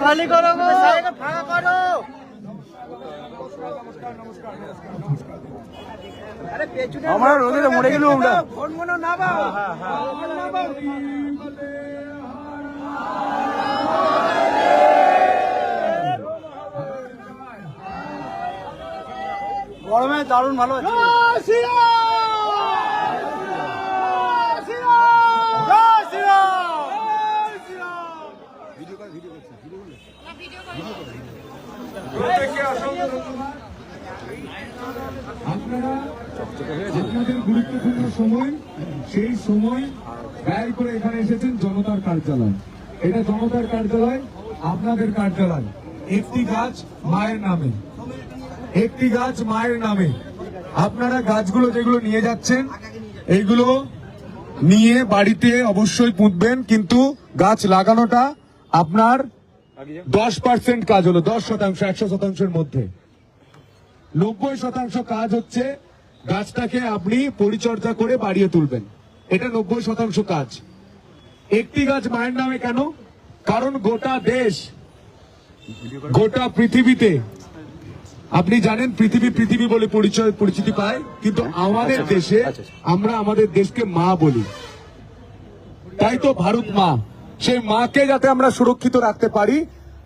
খালি করো গো, ফাঁকা করো। আমরা রোদে মরে গেল আমরা। গরমে দারুণ ভালো আছে। আপনারা আপনাদের গুরুত্বপূর্ণ সময়, সেই সময় ব্যয় করে এখানে এসেছেন জনতার কার্যালয়। এটা জনতার কার্যালয়, আপনাদের কার্যালয়। একটি গাছ মায়ের নামে, একটি গাছ মায়ের নামে। আপনারা গাছগুলো যেগুলো নিয়ে যাচ্ছেন, এইগুলো নিয়ে বাড়িতে অবশ্যই পুঁতবেন, কিন্তু গাছ লাগানোটা আপনার 10% কাজ হলো, 10%, 100%-এর মধ্যে 90% কাজ হচ্ছে গাছটাকে আপনি পরিচর্যা করে বাড়িয়ে তুলবেন। এটা 90% কাজ। একটি গাছ মায়ের নামে কেন? কারণ গোটা দেশ, গোটা পৃথিবীতে, আপনি জানেন পৃথিবী বলে পরিচিতি পায়, কিন্তু আমাদের দেশে আমরা আমাদের দেশকে মা বলি। তাই তো ভারত মা, সেই মাকে যাতে আমরা সুরক্ষিত রাখতে পারি,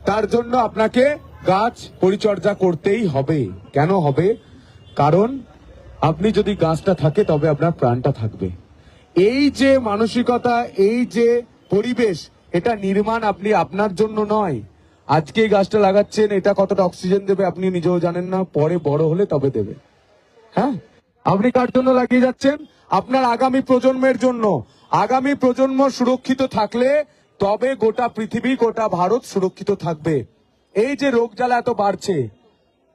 তার জন্য আপনাকে গাছ পরিচর্যা করতেই হবে। কেন হবে? কারণ আপনি যদি গাছটা থাকে তবে আপনার প্রাণটা থাকবে। এই যে মানসিকতা, এই যে পরিবেশ, এটা নির্মাণ আপনি আপনার জন্য নয়। আজকে এই গাছটা লাগাচ্ছেন, এটা কতটা অক্সিজেন দেবে আপনি নিজেও জানেন না, পরে বড় হলে তবে দেবে। হ্যাঁ, আপনি কার জন্য লাগিয়ে যাচ্ছেন? আপনার আগামী প্রজন্মের জন্য। আগামী প্রজন্ম সুরক্ষিত থাকলে তবে গোটা পৃথিবী, গোটা ভারত সুরক্ষিত থাকবে। এই যে রোগ জ্বালা এত বাড়ছে,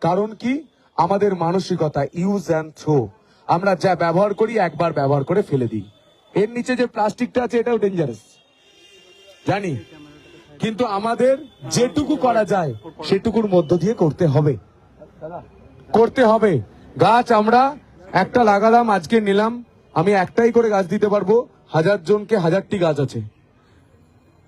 কারণ কি? আমাদের মানসিকতা, ইউজ অ্যান্ড থ্রো। আমরা যা ব্যবহার করি একবার ব্যবহার করে ফেলে দিই। এর নিচে যে প্লাস্টিকটা আছে এটাও ডেঞ্জারাস জানি, কিন্তু আমাদের যেটুকু করা যায় সেটুকুর মধ্য দিয়ে করতে হবে। গাছ আমরা একটা লাগালাম, আজকে নিলাম, আমি একটাই করে গাছ দিতে পারবো, 1000 জনকে 1000টি গাছ আছে।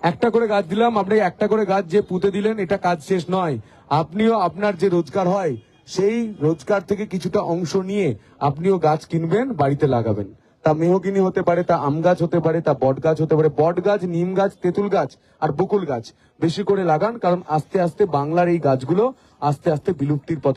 একটা করে গাছ দিলাম, আপনি একটা করে গাছ যে পুঁতে দিলেন, এটা কাজ শেষ নয়। আপনিও আপনার যে রোজগার হয় সেই রোজগার থেকে কিছুটা অংশ নিয়ে আপনিও গাছ কিনবেন, বাড়িতে লাগাবেন। তা মেহগিনি হতে পারে, তা আম গাছ হতে পারে, তা বট গাছ হতে পারে। বট গাছ, নিম গাছ, তেঁতুল গাছ আর বকুল গাছ বেশি করে লাগান, কারণ আস্তে আস্তে বাংলার এই গাছগুলো আস্তে আস্তে বিলুপ্তির পথে